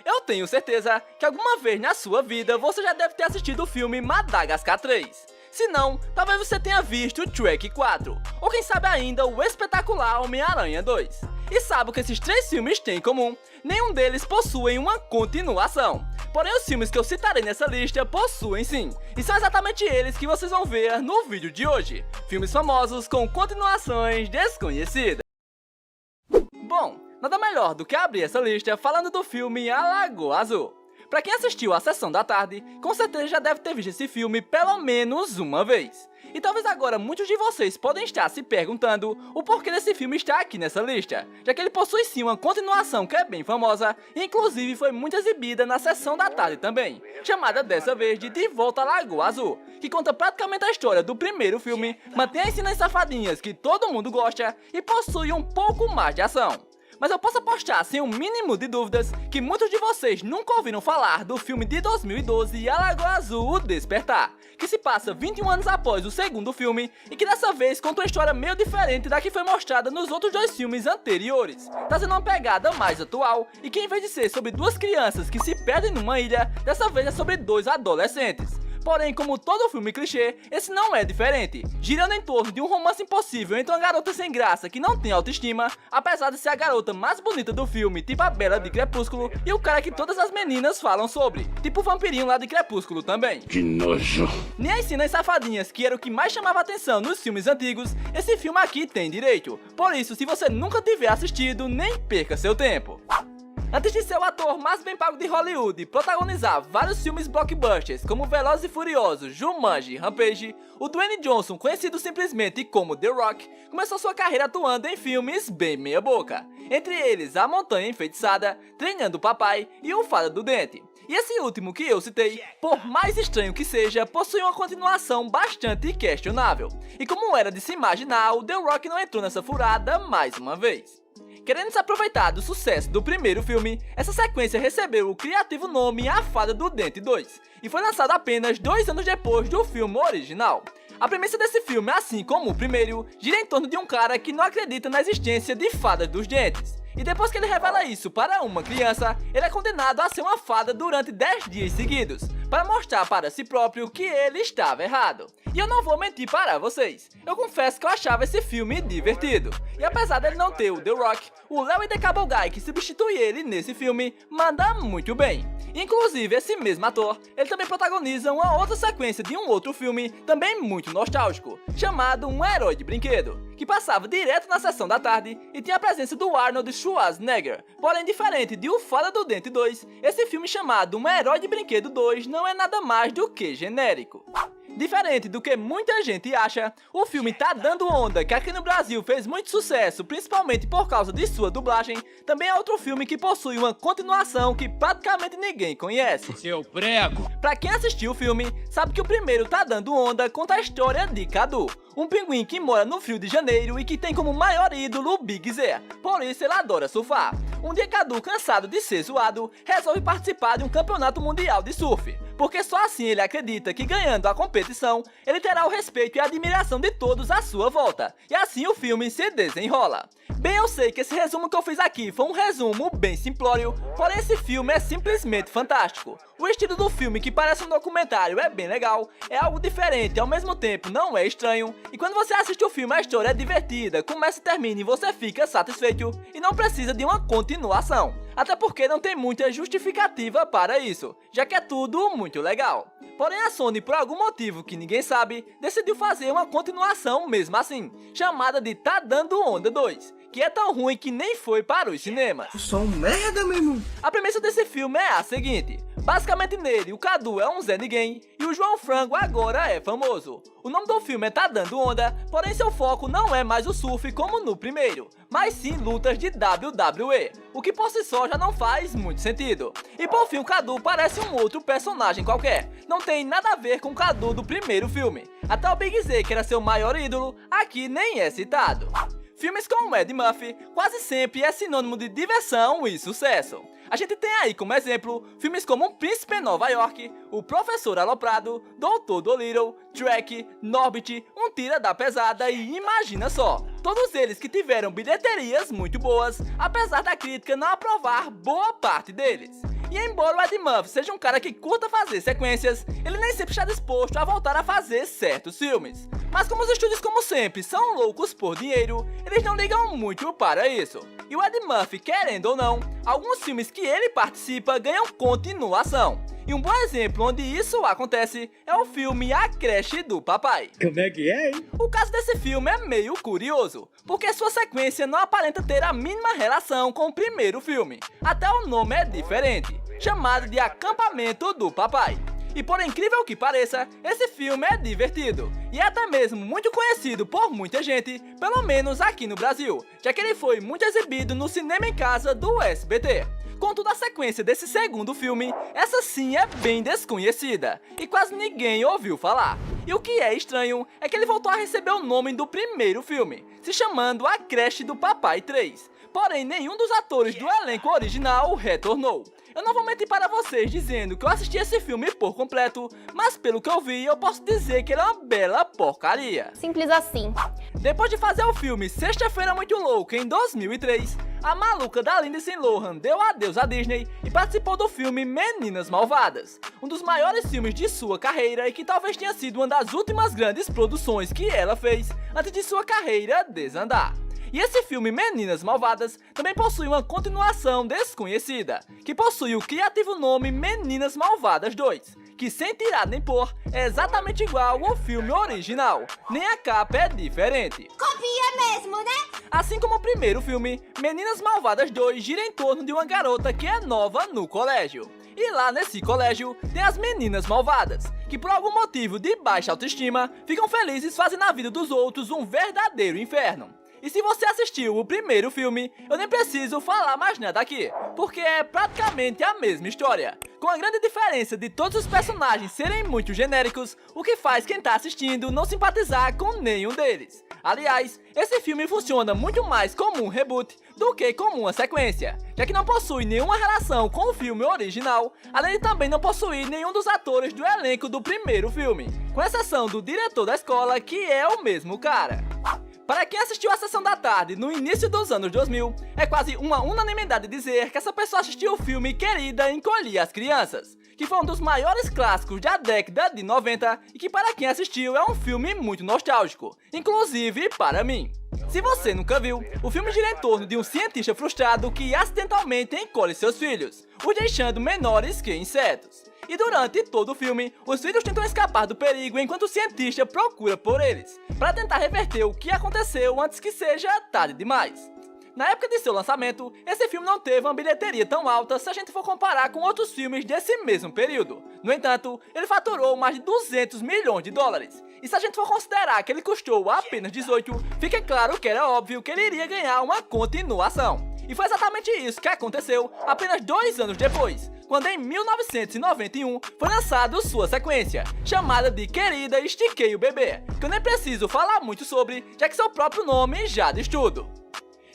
Eu tenho certeza que alguma vez na sua vida você já deve ter assistido o filme Madagascar 3. Se não, talvez você tenha visto o Shrek 4, ou quem sabe ainda o espetacular Homem-Aranha 2. E sabe o que esses três filmes têm em comum? Nenhum deles possuem uma continuação. Porém, os filmes que eu citarei nessa lista possuem sim, e são exatamente eles que vocês vão ver no vídeo de hoje. Filmes famosos com continuações desconhecidas. Bom, nada melhor do que abrir essa lista falando do filme A Lagoa Azul. Pra quem assistiu à Sessão da Tarde, com certeza já deve ter visto esse filme pelo menos uma vez. E talvez agora muitos de vocês podem estar se perguntando o porquê desse filme está aqui nessa lista, já que ele possui sim uma continuação que é bem famosa, e inclusive foi muito exibida na Sessão da Tarde também, chamada dessa vez de Volta à Lagoa Azul, que conta praticamente a história do primeiro filme, mantém as cenas safadinhas que todo mundo gosta e possui um pouco mais de ação. Mas eu posso apostar sem um mínimo de dúvidas que muitos de vocês nunca ouviram falar do filme de 2012 A Lagoa Azul, O Despertar, que se passa 21 anos após o segundo filme e que dessa vez conta uma história meio diferente da que foi mostrada nos outros dois filmes anteriores, trazendo uma pegada mais atual e que em vez de ser sobre duas crianças que se perdem numa ilha, dessa vez é sobre dois adolescentes. Porém, como todo filme clichê, esse não é diferente, girando em torno de um romance impossível entre uma garota sem graça que não tem autoestima, apesar de ser a garota mais bonita do filme, tipo a Bela de Crepúsculo, e o cara que todas as meninas falam sobre, tipo o vampirinho lá de Crepúsculo também. Que nojo! Nem as cenas safadinhas, que era o que mais chamava atenção nos filmes antigos, esse filme aqui tem direito. Por isso, se você nunca tiver assistido, nem perca seu tempo. Antes de ser o ator mais bem pago de Hollywood e protagonizar vários filmes blockbusters como Velozes e Furiosos, Jumanji e Rampage, o Dwayne Johnson, conhecido simplesmente como The Rock, começou sua carreira atuando em filmes bem meia boca, entre eles A Montanha Enfeitiçada, Treinando o Papai e O Fada do Dente. E esse último que eu citei, por mais estranho que seja, possui uma continuação bastante questionável. E como era de se imaginar, o The Rock não entrou nessa furada mais uma vez. Querendo se aproveitar do sucesso do primeiro filme, essa sequência recebeu o criativo nome A Fada do Dente 2, e foi lançado apenas 2 anos depois do filme original. A premissa desse filme, assim como o primeiro, gira em torno de um cara que não acredita na existência de fadas dos dentes. E depois que ele revela isso para uma criança, ele é condenado a ser uma fada durante 10 dias seguidos, para mostrar para si próprio que ele estava errado. E eu não vou mentir para vocês, eu confesso que eu achava esse filme divertido. E apesar dele não ter o The Rock, o Larry the Cable Guy que substitui ele nesse filme manda muito bem. Inclusive, esse mesmo ator, ele também protagoniza uma outra sequência de um outro filme também muito nostálgico, chamado Um Herói de Brinquedo, que passava direto na Sessão da Tarde e tinha a presença do Arnold Schwarzenegger. Porém, diferente de O Fada do Dente 2, esse filme chamado Um Herói de Brinquedo 2 não é nada mais do que genérico. Diferente do que muita gente acha, o filme Tá Dando Onda, que aqui no Brasil fez muito sucesso, principalmente por causa de sua dublagem, também é outro filme que possui uma continuação que praticamente ninguém conhece. Seu prego! Pra quem assistiu o filme, sabe que o primeiro Tá Dando Onda conta a história de Cadu, um pinguim que mora no Rio de Janeiro e que tem como maior ídolo o Big Zé, por isso ele adora surfar. Um dia Cadu, cansado de ser zoado, resolve participar de um campeonato mundial de surf, porque só assim ele acredita que ganhando a competição, ele terá o respeito e a admiração de todos à sua volta, e assim o filme se desenrola. Bem, eu sei que esse resumo que eu fiz aqui foi um resumo bem simplório, porém esse filme é simplesmente fantástico. O estilo do filme, que parece um documentário, é bem legal, é algo diferente e ao mesmo tempo não é estranho, e quando você assiste o filme a história é divertida, começa e termina e você fica satisfeito, e não precisa de uma continuação, até porque não tem muita justificativa para isso, já que é tudo muito legal. Porém a Sony, por algum motivo que ninguém sabe, decidiu fazer uma continuação mesmo assim, chamada de Tá Dando Onda 2, que é tão ruim que nem foi para os cinemas. Eu sou um merda, meu irmão. A premissa desse filme é a seguinte: basicamente nele, o Cadu é um Zé Ninguém e o João Frango agora é famoso. O nome do filme é Tá Dando Onda, porém seu foco não é mais o surf como no primeiro, mas sim lutas de WWE, o que por si só já não faz muito sentido. E por fim o Cadu parece um outro personagem qualquer, não tem nada a ver com o Cadu do primeiro filme. Até o Big Z, que era seu maior ídolo, aqui nem é citado. Filmes com o Ed Murphy quase sempre é sinônimo de diversão e sucesso. A gente tem aí como exemplo filmes como Um Príncipe em Nova York, O Professor Aloprado, Doutor Dolittle, Shrek, Norbit, Um Tira da Pesada e Imagina Só. Todos eles que tiveram bilheterias muito boas, apesar da crítica não aprovar boa parte deles. E embora o Ed Murphy seja um cara que curta fazer sequências, ele nem sempre está disposto a voltar a fazer certos filmes. Mas como os estúdios, como sempre, são loucos por dinheiro, eles não ligam muito para isso. E o Ed Murphy, querendo ou não, alguns filmes que ele participa ganham continuação. E um bom exemplo onde isso acontece é o filme A Creche do Papai. Como é que é, hein? O caso desse filme é meio curioso, porque sua sequência não aparenta ter a mínima relação com o primeiro filme. Até o nome é diferente, chamado de Acampamento do Papai. E por incrível que pareça, esse filme é divertido, e é até mesmo muito conhecido por muita gente, pelo menos aqui no Brasil, já que ele foi muito exibido no Cinema em Casa do SBT. Contudo, a sequência desse segundo filme, essa sim é bem desconhecida, e quase ninguém ouviu falar. E o que é estranho é que ele voltou a receber o nome do primeiro filme, se chamando A Creche do Papai 3. Porém, nenhum dos atores do elenco original retornou. Eu não vou mentir para vocês dizendo que eu assisti esse filme por completo, mas pelo que eu vi, eu posso dizer que ele é uma bela porcaria. Simples assim. Depois de fazer o filme Sexta-feira Muito Louca em 2003, a maluca da Lindsay Lohan deu adeus à Disney e participou do filme Meninas Malvadas, um dos maiores filmes de sua carreira e que talvez tenha sido uma das últimas grandes produções que ela fez antes de sua carreira desandar. E esse filme Meninas Malvadas também possui uma continuação desconhecida, que possui o criativo nome Meninas Malvadas 2, que sem tirar nem pôr é exatamente igual ao filme original, nem a capa é diferente. Copia mesmo, né? Assim como o primeiro filme, Meninas Malvadas 2 gira em torno de uma garota que é nova no colégio. E lá nesse colégio tem as meninas malvadas, que por algum motivo de baixa autoestima, ficam felizes fazendo a vida dos outros um verdadeiro inferno. E se você assistiu o primeiro filme, eu nem preciso falar mais nada aqui, porque é praticamente a mesma história, com a grande diferença de todos os personagens serem muito genéricos, o que faz quem tá assistindo não simpatizar com nenhum deles. Aliás, esse filme funciona muito mais como um reboot do que como uma sequência, já que não possui nenhuma relação com o filme original, além de também não possuir nenhum dos atores do elenco do primeiro filme, com exceção do diretor da escola, que é o mesmo cara. Para quem assistiu a Sessão da Tarde no início dos anos 2000, é quase uma unanimidade dizer que essa pessoa assistiu o filme Querida Encolhi as Crianças, que foi um dos maiores clássicos da década de 90 e que para quem assistiu é um filme muito nostálgico, inclusive para mim. Se você nunca viu, o filme gira em torno de um cientista frustrado que acidentalmente encolhe seus filhos, os deixando menores que insetos. E durante todo o filme, os filhos tentam escapar do perigo enquanto o cientista procura por eles, para tentar reverter o que aconteceu antes que seja tarde demais. Na época de seu lançamento, esse filme não teve uma bilheteria tão alta se a gente for comparar com outros filmes desse mesmo período. No entanto, ele faturou mais de 200 milhões de dólares. E se a gente for considerar que ele custou apenas 18, fica claro que era óbvio que ele iria ganhar uma continuação. E foi exatamente isso que aconteceu apenas 2 anos depois, quando em 1991 foi lançado sua sequência, chamada de Querida Estiquei o Bebê, que eu nem preciso falar muito sobre, já que seu próprio nome já diz tudo.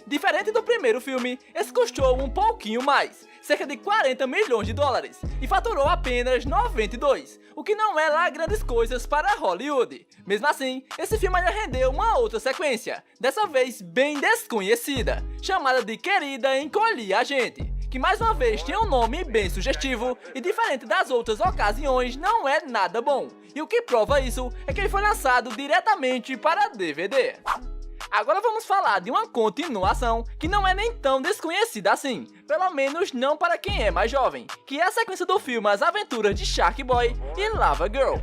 Diferente do primeiro filme, esse custou um pouquinho mais, cerca de 40 milhões de dólares, e faturou apenas 92, o que não é lá grandes coisas para Hollywood. Mesmo assim, esse filme ainda rendeu uma outra sequência, dessa vez bem desconhecida, chamada de Querida Encolhi a Gente, que mais uma vez tem um nome bem sugestivo e diferente das outras ocasiões não é nada bom, e o que prova isso é que ele foi lançado diretamente para DVD. Agora vamos falar de uma continuação que não é nem tão desconhecida assim, pelo menos não para quem é mais jovem, que é a sequência do filme As Aventuras de Shark Boy e Lava Girl.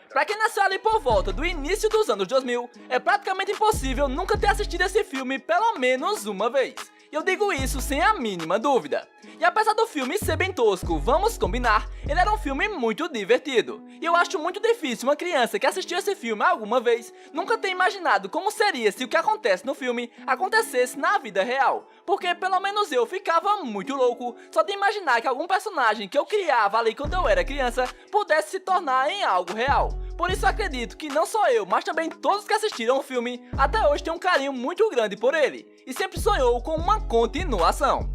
Pra quem nasceu ali por volta do início dos anos 2000, é praticamente impossível nunca ter assistido esse filme pelo menos uma vez. E eu digo isso sem a mínima dúvida. E apesar do filme ser bem tosco, vamos combinar, ele era um filme muito divertido. E eu acho muito difícil uma criança que assistiu esse filme alguma vez nunca ter imaginado como seria se o que acontece no filme acontecesse na vida real. Porque pelo menos eu ficava muito louco só de imaginar que algum personagem que eu criava ali quando eu era criança pudesse se tornar em algo real. Por isso eu acredito que não só eu, mas também todos que assistiram o filme até hoje têm um carinho muito grande por ele e sempre sonhou com uma continuação.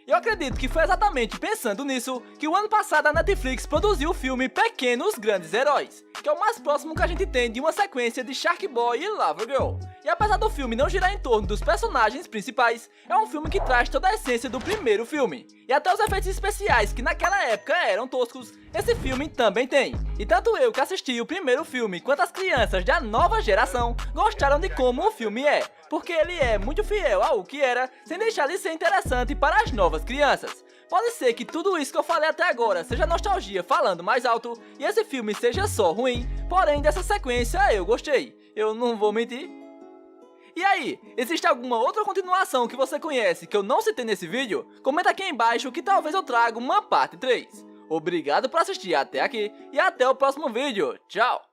Eu acredito que foi exatamente pensando nisso que o ano passado a Netflix produziu o filme Pequenos Grandes Heróis, que é o mais próximo que a gente tem de uma sequência de Shark Boy e Lava Girl. E apesar do filme não girar em torno dos personagens principais, é um filme que traz toda a essência do primeiro filme. E até os efeitos especiais que naquela época eram toscos, esse filme também tem. E tanto eu que assisti o primeiro filme, quanto as crianças da nova geração gostaram de como o filme é, porque ele é muito fiel ao que era, sem deixar de ser interessante para as novas crianças. Pode ser que tudo isso que eu falei até agora seja nostalgia falando mais alto, e esse filme seja só ruim, porém dessa sequência eu gostei, eu não vou mentir. E aí, existe alguma outra continuação que você conhece que eu não citei nesse vídeo? Comenta aqui embaixo que talvez eu traga uma parte 3. Obrigado por assistir até aqui e até o próximo vídeo. Tchau!